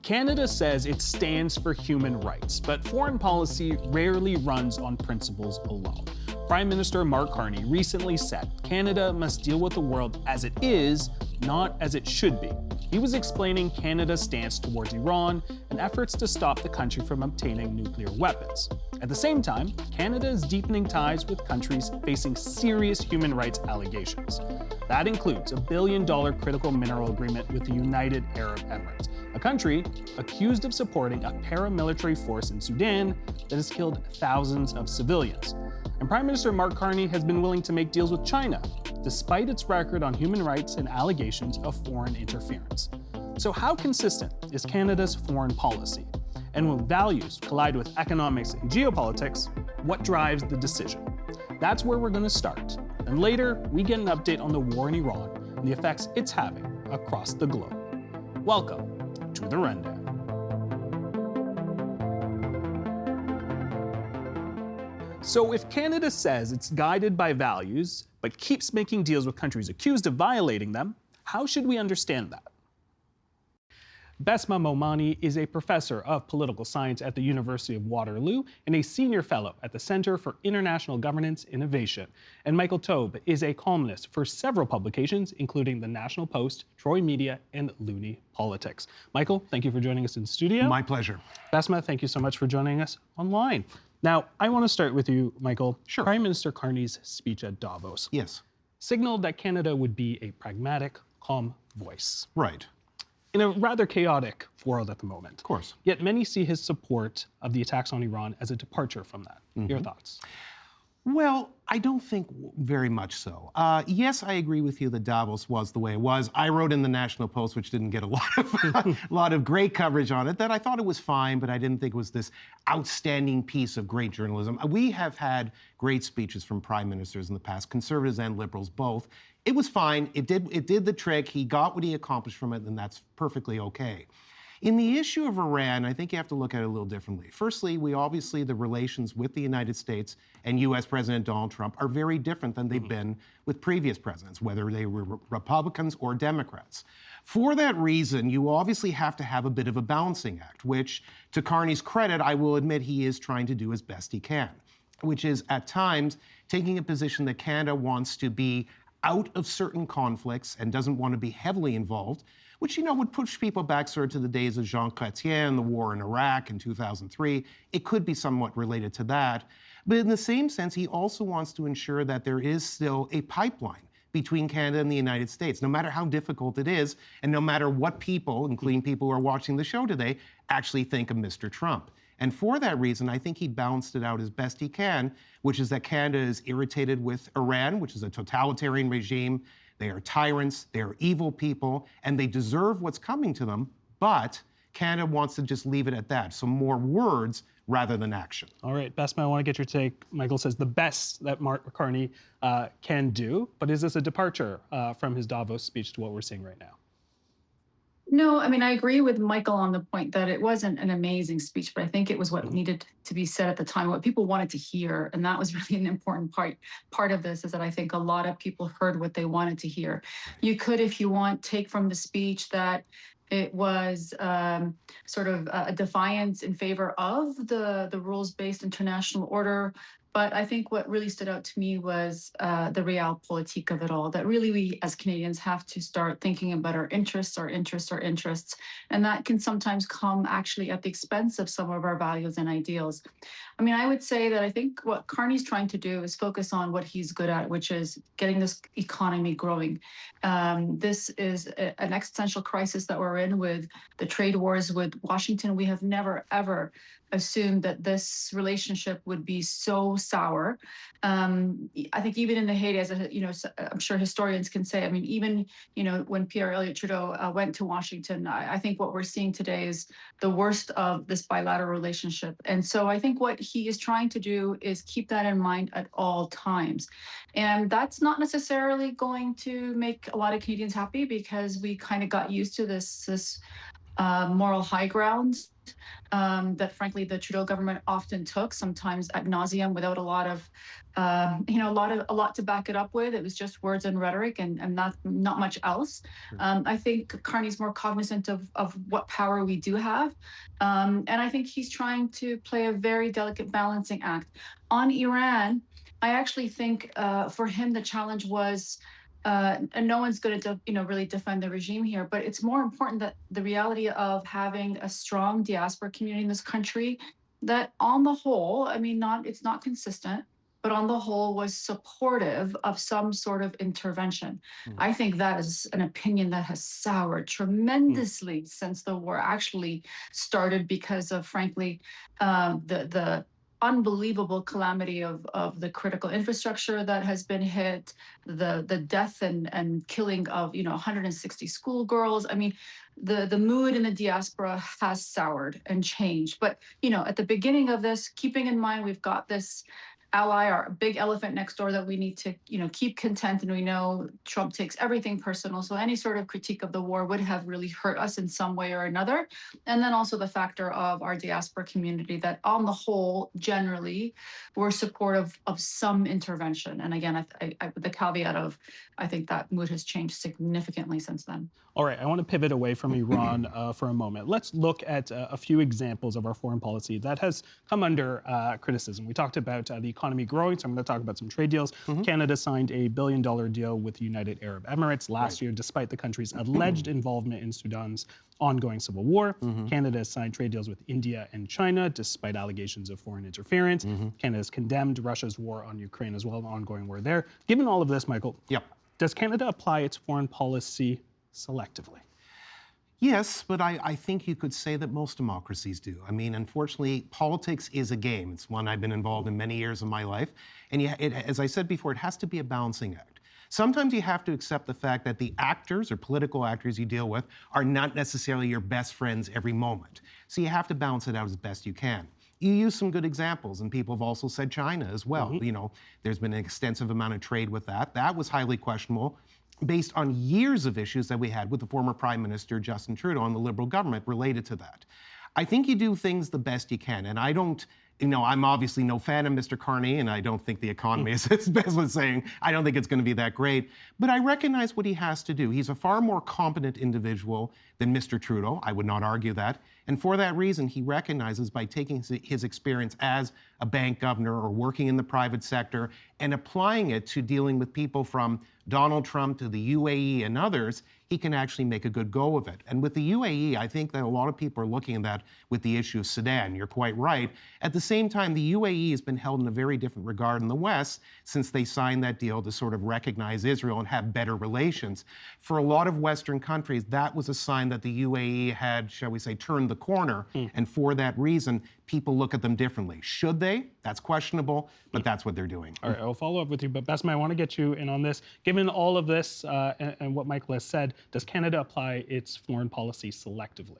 Canada says it stands for human rights, but foreign policy rarely runs on principles alone. Prime Minister Mark Carney recently said Canada must deal with the world as it is, not as it should be. He was explaining Canada's stance towards Iran and efforts to stop the country from obtaining nuclear weapons. At the same time, Canada is deepening ties with countries facing serious human rights allegations. That includes a $1 billion critical mineral agreement with the United Arab Emirates, a country accused of supporting a paramilitary force in Sudan that has killed thousands of civilians. And Prime Minister Mark Carney has been willing to make deals with China, despite its record on human rights and allegations of foreign interference. So how consistent is Canada's foreign policy? And when values collide with economics and geopolitics, what drives the decision? That's where we're going to start. And later, we get an update on the war in Iran and the effects it's having across the globe. Welcome to The Rundown. So if Canada says it's guided by values, but keeps making deals with countries accused of violating them, how should we understand that? Bessma Momani is a professor of political science at the University of Waterloo and a senior fellow at the Center for International Governance Innovation. And Michael Taube is a columnist for several publications, including The National Post, Troy Media, and Loonie Politics. Michael, thank you for joining us in studio. My pleasure. Bessma, thank you so much for joining us online. Now, I want to start with you, Michael. Sure. Prime Minister Carney's speech at Davos signaled that Canada would be a pragmatic, calm voice. Right. In a rather chaotic world at the moment. Of course. Yet many see his support of the attacks on Iran as a departure from that. Your thoughts? Well, I don't think very much so. Yes, I agree with you that Davos was the way it was. I wrote in the National Post, which didn't get a lot of great coverage on it, that I thought it was fine, but I didn't think it was this outstanding piece of great journalism. We have had great speeches from prime ministers in the past, conservatives and liberals both. It was fine. It did the trick. He got what he accomplished from it, and that's perfectly okay. In the issue of Iran, I think you have to look at it a little differently. Firstly, the relations with the United States and U.S. President Donald Trump are very different than they've been with previous presidents, whether they were Republicans or Democrats. For that reason, you obviously have to have a bit of a balancing act, which, to Carney's credit, I will admit he is trying to do as best he can, which is, at times, taking a position that Canada wants to be out of certain conflicts and doesn't want to be heavily involved, which, would push people back sort of to the days of Jean Chrétien, the war in Iraq in 2003. It could be somewhat related to that. But in the same sense, he also wants to ensure that there is still a pipeline between Canada and the United States, no matter how difficult it is, and no matter what people, including people who are watching the show today, actually think of Mr. Trump. And for that reason, I think he balanced it out as best he can, which is that Canada is irritated with Iran, which is a totalitarian regime. They are tyrants, they are evil people, and they deserve what's coming to them, but Canada wants to just leave it at that. So more words rather than action. All right, Bessma, I want to get your take. Michael says the best that Mark Carney can do, but is this a departure from his Davos speech to what we're seeing right now? No, I mean, I agree with Michael on the point that it wasn't an amazing speech, but I think it was what needed to be said at the time, what people wanted to hear. And that was really an important part of this, is that I think a lot of people heard what they wanted to hear. You could, if you want, take from the speech that it was sort of a defiance in favor of the rules-based international order. But I think what really stood out to me was the Realpolitik of it all, that really we as Canadians have to start thinking about our interests. And that can sometimes come actually at the expense of some of our values and ideals. I mean, I would say that I think what Carney's trying to do is focus on what he's good at, which is getting this economy growing. This is an existential crisis that we're in with the trade wars with Washington. We have never, ever assumed that this relationship would be so sour. I think even in the heyday, as I'm sure historians can say, I mean, even, when Pierre Elliott Trudeau went to Washington, I think what we're seeing today is the worst of this bilateral relationship. And so I think what he is trying to do is keep that in mind at all times. And that's not necessarily going to make a lot of Canadians happy, because we kind of got used to this moral high ground that, frankly, the Trudeau government often took, sometimes ad nauseum, without a lot of, a lot to back it up with. It was just words and rhetoric, and not much else. I think Carney's more cognizant of what power we do have, and I think he's trying to play a very delicate balancing act. On Iran, I actually think for him the challenge was. And no one's going to, really defend the regime here, but it's more important that the reality of having a strong diaspora community in this country, that on the whole, I mean, it's not consistent, but on the whole was supportive of some sort of intervention. I think that is an opinion that has soured tremendously since the war actually started because of, frankly, the unbelievable calamity of the critical infrastructure that has been hit, the death and killing of 160 schoolgirls. I mean, the mood in the diaspora has soured and changed. But at the beginning of this, keeping in mind we've got this ally, our big elephant next door that we need to keep content, and we know Trump takes everything personal, so any sort of critique of the war would have really hurt us in some way or another. And then also the factor of our diaspora community, that on the whole generally we're supportive of some intervention. And again, I with the caveat of I think that mood has changed significantly since then. All right, I want to pivot away from Iran for a moment. Let's look at a few examples of our foreign policy that has come under criticism. We talked about the economy growing, so I'm going to talk about some trade deals. Canada signed a $1 billion deal with the United Arab Emirates last year, despite the country's alleged involvement in Sudan's ongoing civil war. Canada has signed trade deals with India and China, despite allegations of foreign interference. Canada has condemned Russia's war on Ukraine as well, the ongoing war there. Given all of this, Michael, does Canada apply its foreign policy selectively? Yes, but I think you could say that most democracies do. I mean, unfortunately, politics is a game. It's one I've been involved in many years of my life. And as I said before, it has to be a balancing act. Sometimes you have to accept the fact that the actors or political actors you deal with are not necessarily your best friends every moment. So you have to balance it out as best you can. You use some good examples, and people have also said China as well. There's been an extensive amount of trade with that. That was highly questionable, based on years of issues that we had with the former Prime Minister, Justin Trudeau, and the Liberal government related to that. I think you do things the best you can, and I don't, I'm obviously no fan of Mr. Carney, and I don't think the economy is, as Bess was saying, I don't think it's going to be that great, but I recognize what he has to do. He's a far more competent individual than Mr. Trudeau. I would not argue that. And for that reason, he recognizes by taking his experience as a bank governor or working in the private sector and applying it to dealing with people from Donald Trump to the UAE and others, he can actually make a good go of it. And with the UAE, I think that a lot of people are looking at that with the issue of Sudan. You're quite right. At the same time, the UAE has been held in a very different regard in the West since they signed that deal to sort of recognize Israel and have better relations. For a lot of Western countries, that was a sign that the UAE had, shall we say, turned the corner. And for that reason, people look at them differently. Should they? That's questionable, but that's what they're doing. All right, I'll follow up with you, but Bessma, I want to get you in on this. Given all of this and what Michael has said, does Canada apply its foreign policy selectively?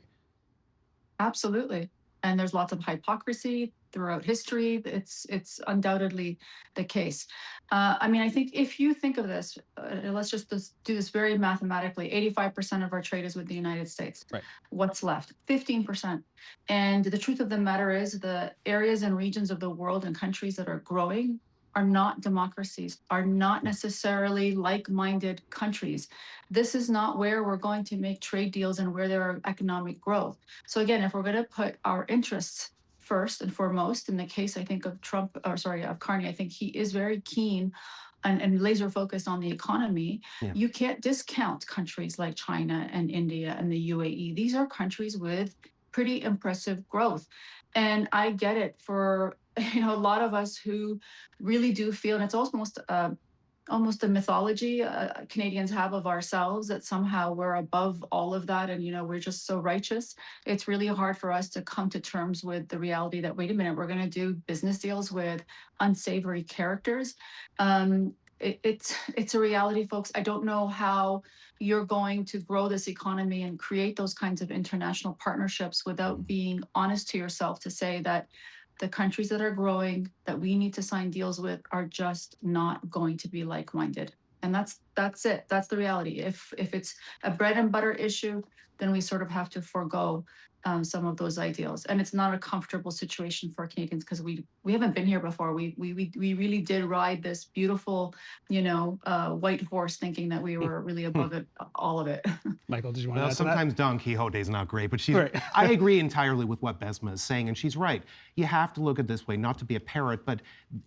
Absolutely. And there's lots of hypocrisy throughout history. It's undoubtedly the case. I mean, I think if you think of this, let's just do this very mathematically. 85% of our trade is with the United States. Right. What's left? 15%. And the truth of the matter is the areas and regions of the world and countries that are growing are not democracies, are not necessarily like-minded countries. This is not where we're going to make trade deals and where there are economic growth. So again, if we're going to put our interests first and foremost, in the case, I think, of of Carney, I think he is very keen and laser focused on the economy. You can't discount countries like China and India and the UAE. These are countries with pretty impressive growth. And I get it for a lot of us who really do feel, and it's almost a mythology Canadians have of ourselves, that somehow we're above all of that and we're just so righteous. It's really hard for us to come to terms with the reality that, wait a minute, we're going to do business deals with unsavory characters. It's a reality, folks. I don't know how you're going to grow this economy and create those kinds of international partnerships without being honest to yourself to say that the countries that are growing that we need to sign deals with are just not going to be like-minded. And that's it. That's the reality. If it's a bread and butter issue, then we sort of have to forego some of those ideals. And it's not a comfortable situation for Canadians because we haven't been here before. We really did ride this beautiful, white horse, thinking that we were really above it, all of it. Michael, did you want to Well, add to that? sometimes Don Quixote is not great, but she's. Right. I agree entirely with what Bessma is saying, and she's right. You have to look at it this way, not to be a parrot, but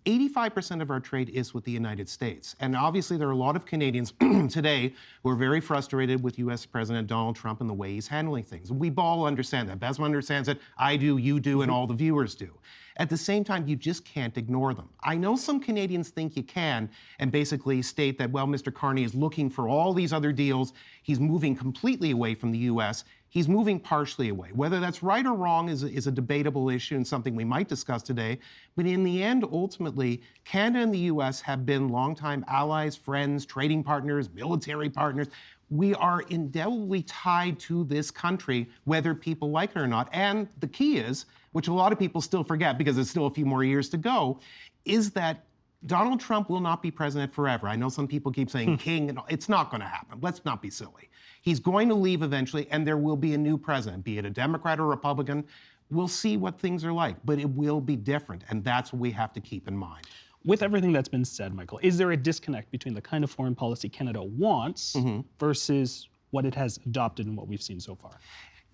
85% of our trade is with the United States. And obviously, there are a lot of Canadians today who are very frustrated with U.S. President Donald Trump and the way he's handling things. We all understand that. Bessma understands it. I do, you do, and all the viewers do. At the same time, you just can't ignore them. I know some Canadians think you can and basically state that, well, Mr. Carney is looking for all these other deals. He's moving completely away from the U.S. He's moving partially away. Whether that's right or wrong is a debatable issue and something we might discuss today. But in the end, ultimately, Canada and the U.S. have been longtime allies, friends, trading partners, military partners. We are indelibly tied to this country, whether people like it or not. And the key is, which a lot of people still forget because there's still a few more years to go, is that Donald Trump will not be president forever. I know some people keep saying king, and it's not going to happen. Let's not be silly. He's going to leave eventually, and there will be a new president, be it a Democrat or Republican. We'll see what things are like, but it will be different, and that's what we have to keep in mind. With everything that's been said, Michael, is there a disconnect between the kind of foreign policy Canada wants versus what it has adopted and what we've seen so far?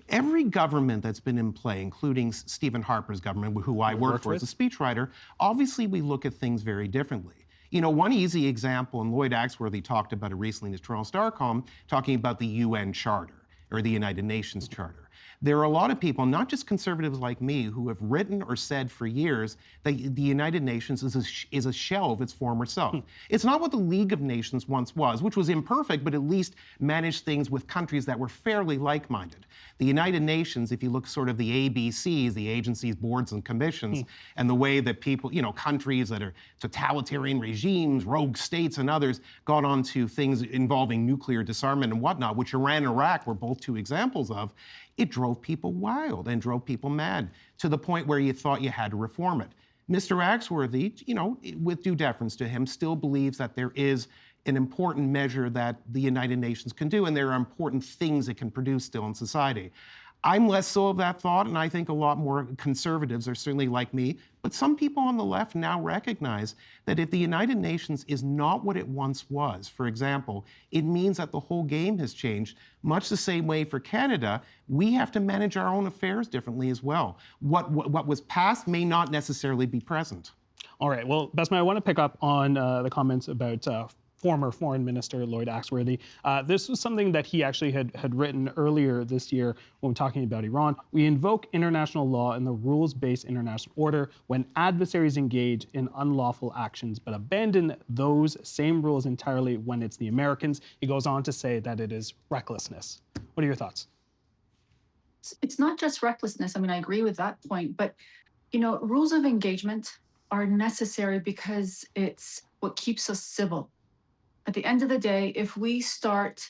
Every government that's been in play, including Stephen Harper's government, who I worked for as a speechwriter, obviously we look at things very differently. You know, one easy example, and Lloyd Axworthy talked about it recently in his Toronto Star column, talking about the UN Charter, or the United Nations Charter. There are a lot of people, not just conservatives like me, who have written or said for years that the United Nations is a shell of its former self. It's not what the League of Nations once was, which was imperfect, but at least managed things with countries that were fairly like-minded. The United Nations, if you look sort of the ABCs, the agencies, boards, and commissions, and the way that people, countries that are totalitarian regimes, rogue states, and others got onto things involving nuclear disarmament and whatnot, which Iran and Iraq were both two examples of, it drove people wild and drove people mad to the point where you thought you had to reform it. Mr. Axworthy, with due deference to him, still believes that there is an important measure that the United Nations can do, and there are important things it can produce still in society. I'm less so of that thought, and I think a lot more conservatives are certainly like me, but some people on the left now recognize that if the United Nations is not what it once was, for example, it means that the whole game has changed. Much the same way for Canada, we have to manage our own affairs differently as well. What was past may not necessarily be present. All right, well, Bessma, I want to pick up on the comments about former Foreign Minister Lloyd Axworthy. This was something that he actually had written earlier this year when talking about Iran. We invoke international law and the rules-based international order when adversaries engage in unlawful actions, but abandon those same rules entirely when it's the Americans. He goes on to say that it is recklessness. What are your thoughts? It's not just recklessness. I mean, I agree with that point, but, rules of engagement are necessary because it's what keeps us civil. At the end of the day, if we start,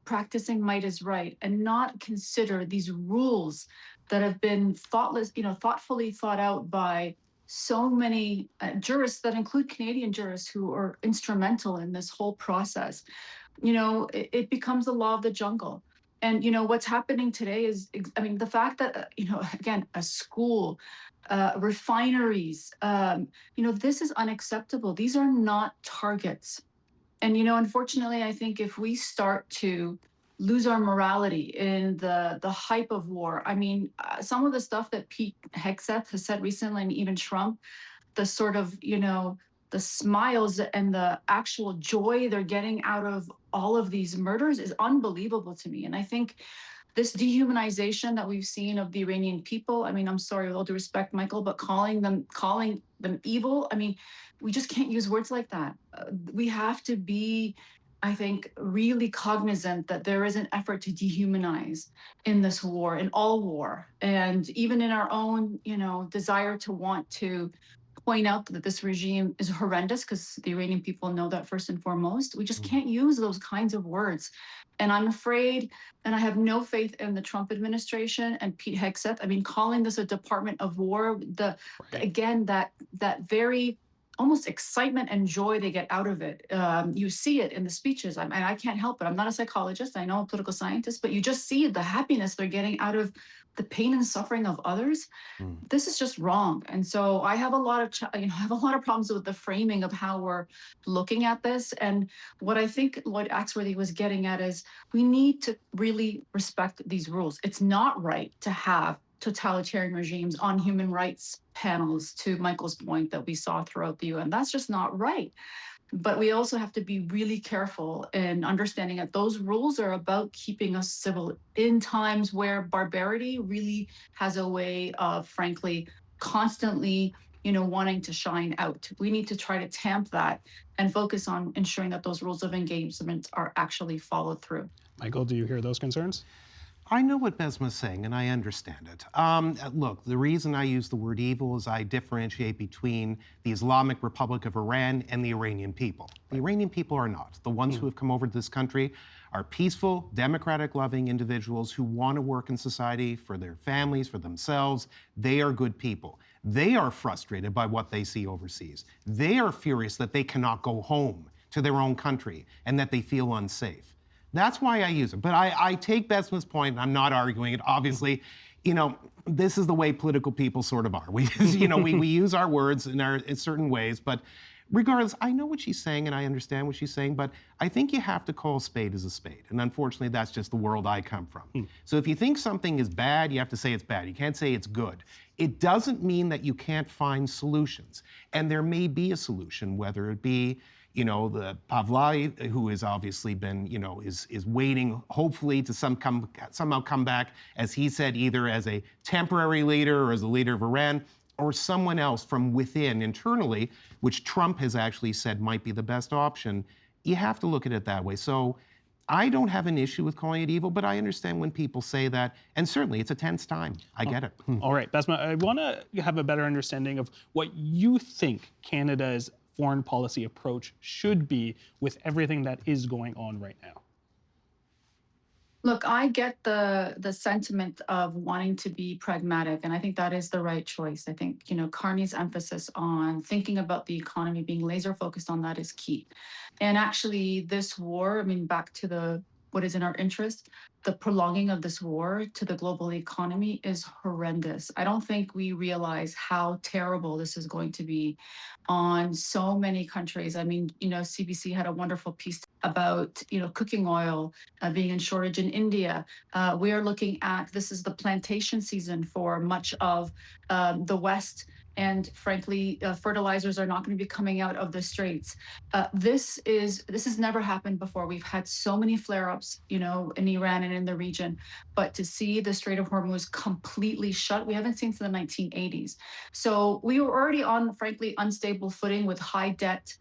practicing might is right and not consider these rules that have been thoughtfully thought out by so many jurists that include Canadian jurists who are instrumental in this whole process, it becomes the law of the jungle. And, what's happening today is, the fact that, again, a school, refineries, this is unacceptable. These are not targets. And, unfortunately, I think if we start to lose our morality in the hype of war, some of the stuff that Pete Hegseth has said recently, and even Trump, the sort of, the smiles and the actual joy they're getting out of all of these murders is unbelievable to me. And I think this dehumanization that we've seen of the Iranian people, I'm sorry, with all due respect, Michael, but calling them evil, we just can't use words like that. We have to be, I think, really cognizant that there is an effort to dehumanize in this war, in all war, and even in our own, desire to want to point out that this regime is horrendous, because the Iranian people know that first and foremost. We just can't use those kinds of words. And I'm afraid, and I have no faith in the Trump administration and Pete Hegseth. Calling this a Department of War, again, that very almost excitement and joy they get out of it. You see it in the speeches. I can't help it. I'm not a psychologist. I know a political scientist, but you just see the happiness they're getting out of the pain and suffering of others. This is just wrong. And so I have a lot of, I have a lot of problems with the framing of how we're looking at this. And what I think Lloyd Axworthy was getting at is we need to really respect these rules. It's not right to have totalitarian regimes on human rights panels, to Michael's point that we saw throughout the UN. That's just not right. But we also have to be really careful in understanding that those rules are about keeping us civil in times where barbarity really has a way of, frankly, constantly, wanting to shine out. We need to try to tamp that and focus on ensuring that those rules of engagement are actually followed through. Michael, do you hear those concerns? I know what Bessma's saying, and I understand it. Look, the reason I use the word evil is I differentiate between the Islamic Republic of Iran and the Iranian people. The Iranian people are not. The ones who have come over to this country are peaceful, democratic-loving individuals who want to work in society for their families, for themselves. They are good people. They are frustrated by what they see overseas. They are furious that they cannot go home to their own country and that they feel unsafe. That's why I use it. But I take Bessma's point, and I'm not arguing it. Obviously, this is the way political people sort of are. We, we use our words in certain ways. But regardless, I know what she's saying, and I understand what she's saying. But I think you have to call a spade as a spade. And unfortunately, that's just the world I come from. So if you think something is bad, you have to say it's bad. You can't say it's good. It doesn't mean that you can't find solutions. And there may be a solution, whether it be the Pavlai, who has obviously been, is waiting, hopefully, to somehow come back, as he said, either as a temporary leader or as a leader of Iran, or someone else from within, internally, which Trump has actually said might be the best option. You have to look at it that way. So I don't have an issue with calling it evil, but I understand when people say that, and certainly it's a tense time. I get it. All right, Bessma, I want to have a better understanding of what you think Canada's foreign policy approach should be with everything that is going on right now. Look, I get the sentiment of wanting to be pragmatic, and I think that is the right choice. I think, Carney's emphasis on thinking about the economy, being laser focused on that is key. And actually, this war, back to what is in our interest, the prolonging of this war to the global economy is horrendous. I don't think we realize how terrible this is going to be on so many countries. CBC had a wonderful piece about, cooking oil being in shortage in India. We are looking at, this is the plantation season for much of the West. And frankly, fertilizers are not going to be coming out of the straits. This has never happened before. We've had so many flare-ups, in Iran and in the region, but to see the Strait of Hormuz completely shut, we haven't seen since the 1980s. So we were already on, frankly, unstable footing with high debt,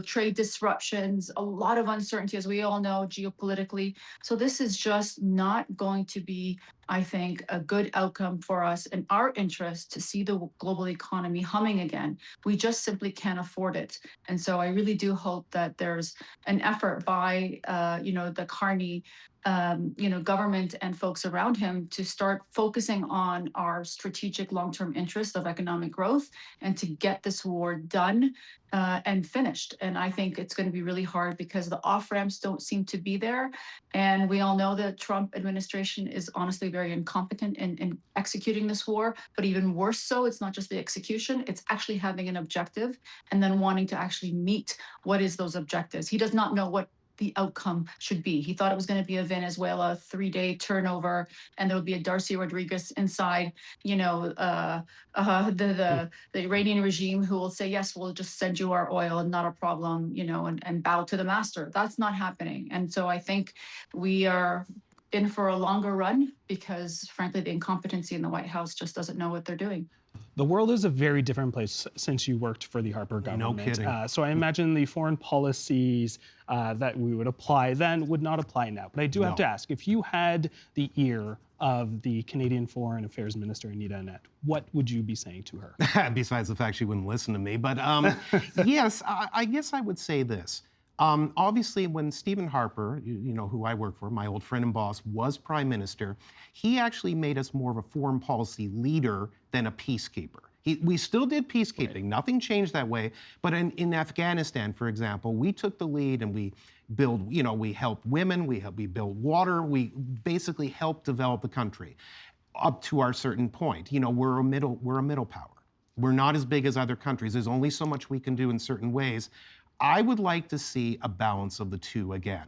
trade disruptions, a lot of uncertainty, as we all know, geopolitically. So this is just not going to be, I think, a good outcome for us in our interest to see the global economy humming again. We just simply can't afford it. And so I really do hope that there's an effort by, the Carney government and folks around him to start focusing on our strategic long-term interests of economic growth and to get this war done and finished. And I think it's going to be really hard because the off-ramps don't seem to be there. And we all know the Trump administration is honestly very incompetent in executing this war, but even worse so, it's not just the execution, it's actually having an objective and then wanting to actually meet what is those objectives. He does not know what the outcome should be. He thought it was going to be a Venezuela 3-day turnover, and there would be a Darcy Rodriguez inside, the Iranian regime who will say, yes, we'll just send you our oil and not a problem, and bow to the master. That's not happening. And so I think we are in for a longer run because, frankly, the incompetency in the White House just doesn't know what they're doing. The world is a very different place since you worked for the Harper government. No kidding. So I imagine the foreign policies that we would apply then would not apply now. But I do have to ask, if you had the ear of the Canadian Foreign Affairs Minister, Anita Annette, what would you be saying to her? Besides the fact she wouldn't listen to me. But yes, I guess I would say this. Obviously, when Stephen Harper, who I work for, my old friend and boss, was prime minister, he actually made us more of a foreign policy leader than a peacekeeper. We still did peacekeeping. Right. Nothing changed that way. But in Afghanistan, for example, we took the lead and we build, we helped women, we built water, we basically helped develop the country up to our certain point. We're a middle power. We're not as big as other countries. There's only so much we can do in certain ways. I would like to see a balance of the two again.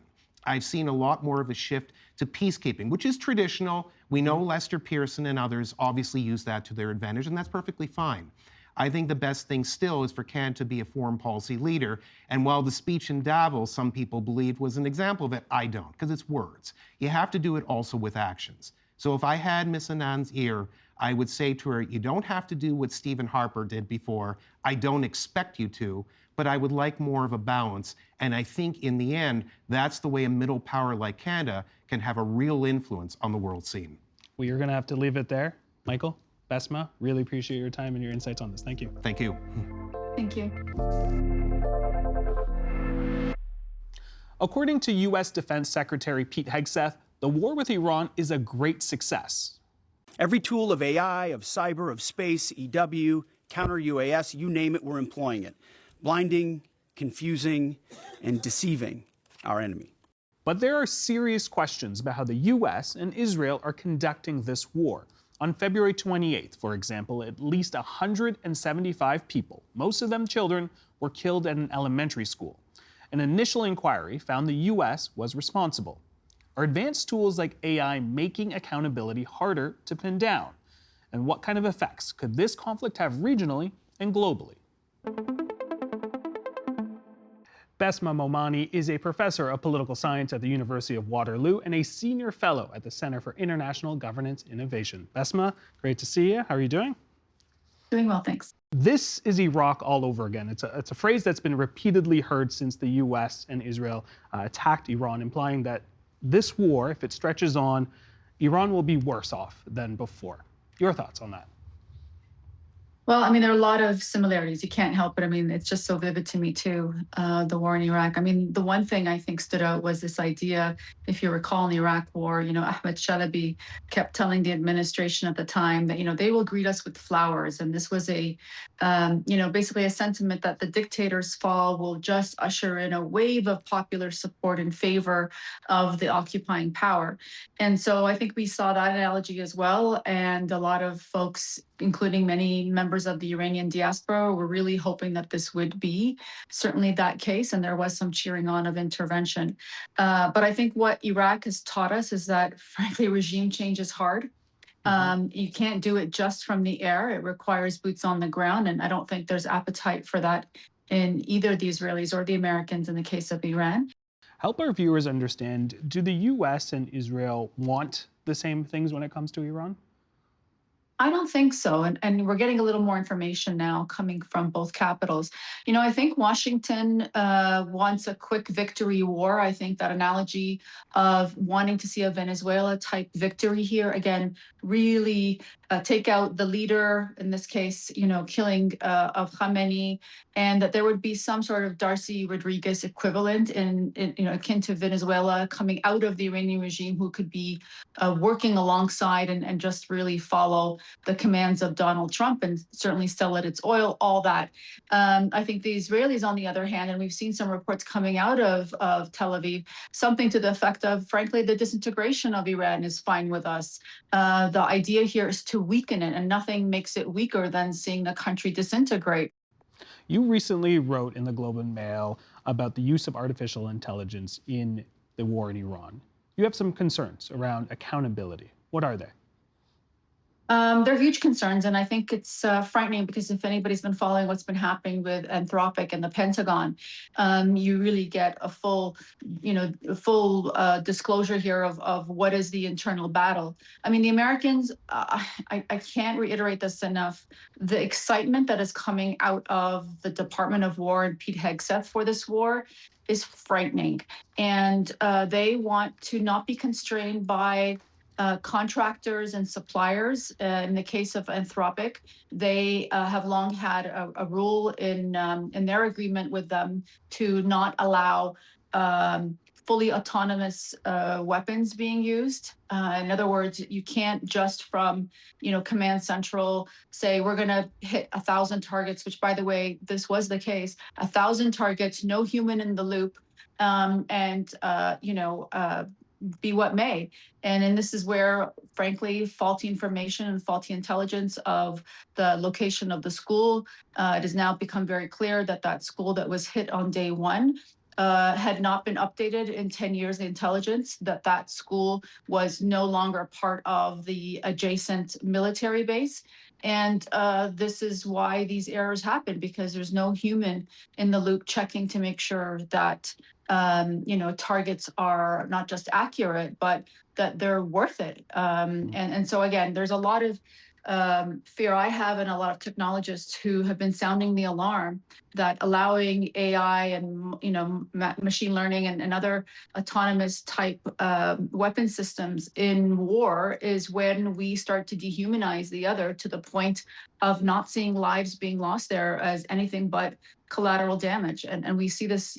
I've seen a lot more of a shift to peacekeeping, which is traditional. We know Lester Pearson and others obviously use that to their advantage, and that's perfectly fine. I think the best thing still is for Canada to be a foreign policy leader. And while the speech in Davos, some people believed was an example of it, I don't, because it's words. You have to do it also with actions. So if I had Miss Anand's ear, I would say to her, you don't have to do what Stephen Harper did before. I don't expect you to, but I would like more of a balance. And I think in the end, that's the way a middle power like Canada can have a real influence on the world scene. Well, you're going to have to leave it there. Michael, Bessma, really appreciate your time and your insights on this. Thank you. Thank you. Thank you. According to U.S. Defense Secretary Pete Hegseth, the war with Iran is a great success. Every tool of AI, of cyber, of space, EW, counter-UAS, you name it, we're employing it. Blinding, confusing, and deceiving our enemy. But there are serious questions about how the U.S. and Israel are conducting this war. On February 28th, for example, at least 175 people, most of them children, were killed at an elementary school. An initial inquiry found the U.S. was responsible. Are advanced tools like AI making accountability harder to pin down? And what kind of effects could this conflict have regionally and globally? Bessma Momani is a professor of political science at the University of Waterloo and a senior fellow at the Center for International Governance Innovation. Bessma, great to see you. How are you doing? Doing well, thanks. This is Iraq all over again. It's a phrase that's been repeatedly heard since the U.S. and Israel attacked Iran, implying that this war, if it stretches on, Iran will be worse off than before. Your thoughts on that? Well, I mean, there are a lot of similarities. You can't help it. I mean, it's just so vivid to me, too, the war in Iraq. I mean, the one thing I think stood out was this idea, if you recall, in the Iraq war, Ahmed Shalabi kept telling the administration at the time that, they will greet us with flowers. And this was basically a sentiment that the dictator's fall will just usher in a wave of popular support in favor of the occupying power. And so I think we saw that analogy as well. And a lot of folks, including many members of the Iranian diaspora, were really hoping that this would be certainly that case, and there was some cheering on of intervention. But I think what Iraq has taught us is that, frankly, regime change is hard. You can't do it just from the air. It requires boots on the ground, and I don't think there's appetite for that in either the Israelis or the Americans in the case of Iran. Help our viewers understand, do the U.S. and Israel want the same things when it comes to Iran? I don't think so. And we're getting a little more information now coming from both capitals. I think Washington wants a quick victory war. I think that analogy of wanting to see a Venezuela type victory here, again, really take out the leader, in this case, killing of Khamenei, and that there would be some sort of Darcy Rodriguez equivalent in akin to Venezuela coming out of the Iranian regime, who could be working alongside and just really follow the commands of Donald Trump and certainly sell it its oil, all that. I think the Israelis, on the other hand, and we've seen some reports coming out of Tel Aviv, something to the effect of, frankly, the disintegration of Iran is fine with us. The idea here is to weaken it, and nothing makes it weaker than seeing the country disintegrate. You recently wrote in the Globe and Mail about the use of artificial intelligence in the war in Iran. You have some concerns around accountability. What are they? They're huge concerns, and I think it's frightening because if anybody's been following what's been happening with Anthropic and the Pentagon, you really get a full disclosure here of what is the internal battle. I mean, the Americans, I can't reiterate this enough, the excitement that is coming out of the Department of War and Pete Hegseth for this war is frightening. And they want to not be constrained by contractors and suppliers. In the case of Anthropic, they have long had a rule in their agreement with them to not allow fully autonomous weapons being used. In other words, you can't just from, command central say we're going to hit 1,000 targets, which, by the way, this was the case, 1,000 targets, no human in the loop, be what may. And this is where, frankly, faulty information and faulty intelligence of the location of the school, it has now become very clear that that school that was hit on day one had not been updated in 10 years. The intelligence that school was no longer part of the adjacent military base. And this is why these errors happen, because there's no human in the loop checking to make sure that targets are not just accurate, but that they're worth it. And so again, there's a lot of fear I have, and a lot of technologists who have been sounding the alarm that allowing AI and machine learning and other autonomous type weapon systems in war is when we start to dehumanize the other, to the point of not seeing lives being lost there as anything but collateral damage. And we see this,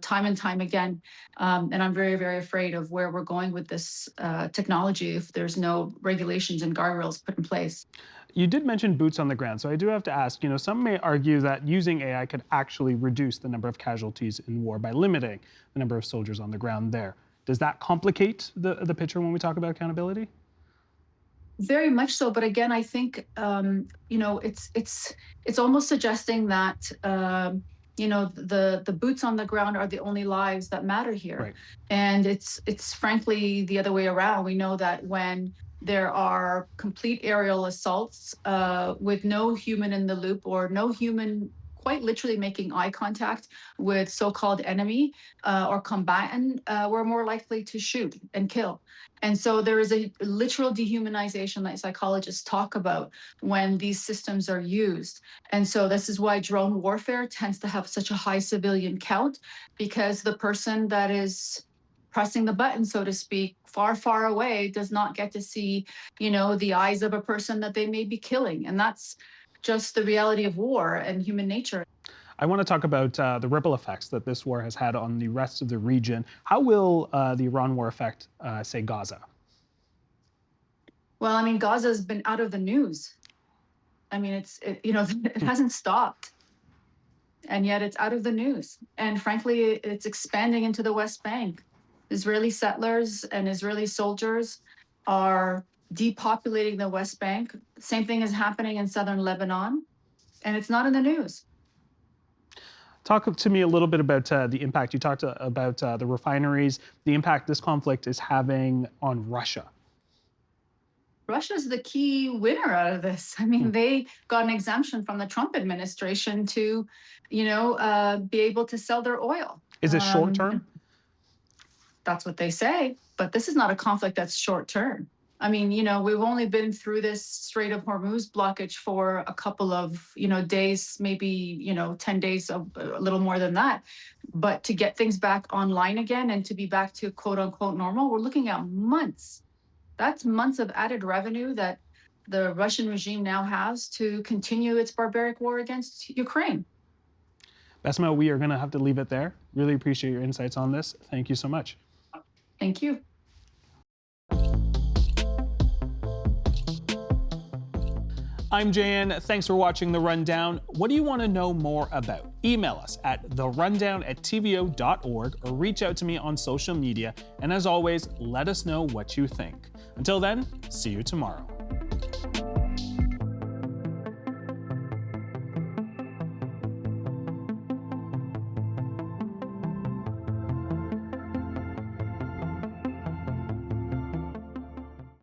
time and time again. And I'm very, very afraid of where we're going with this technology if there's no regulations and guardrails put in place. You did mention boots on the ground, so I do have to ask, some may argue that using AI could actually reduce the number of casualties in war by limiting the number of soldiers on the ground there. Does that complicate the picture when we talk about accountability? Very much so, but again, I think it's almost suggesting that the boots on the ground are the only lives that matter here, right. And it's frankly the other way around. We know that when there are complete aerial assaults with no human in the loop, or no human quite literally making eye contact with so-called enemy or combatant, we're more likely to shoot and kill. And so there is a literal dehumanization that psychologists talk about when these systems are used. And so this is why drone warfare tends to have such a high civilian count, because the person that is pressing the button, so to speak, far, far away does not get to see, the eyes of a person that they may be killing. And that's just the reality of war and human nature. I want to talk about the ripple effects that this war has had on the rest of the region. How will the Iran war affect, say, Gaza? Well, I mean, Gaza has been out of the news. I mean, it hasn't stopped. And yet it's out of the news. And frankly, it's expanding into the West Bank. Israeli settlers and Israeli soldiers are depopulating the West Bank. Same thing is happening in southern Lebanon, and it's not in the news. Talk to me a little bit about the impact. You talked about the refineries, the impact this conflict is having on Russia. Russia's the key winner out of this. I mean, they got an exemption from the Trump administration to, be able to sell their oil. Is it short term? That's what they say, but this is not a conflict that's short term. I mean, we've only been through this Strait of Hormuz blockage for a couple of, days, maybe, 10 days, a little more than that. But to get things back online again and to be back to quote unquote normal, we're looking at months. That's months of added revenue that the Russian regime now has to continue its barbaric war against Ukraine. Bessma, we are going to have to leave it there. Really appreciate your insights on this. Thank you so much. Thank you. I'm Jan. Thanks for watching The Rundown. What do you want to know more about? Email us at therundown@tvo.org or reach out to me on social media. And as always, let us know what you think. Until then, see you tomorrow.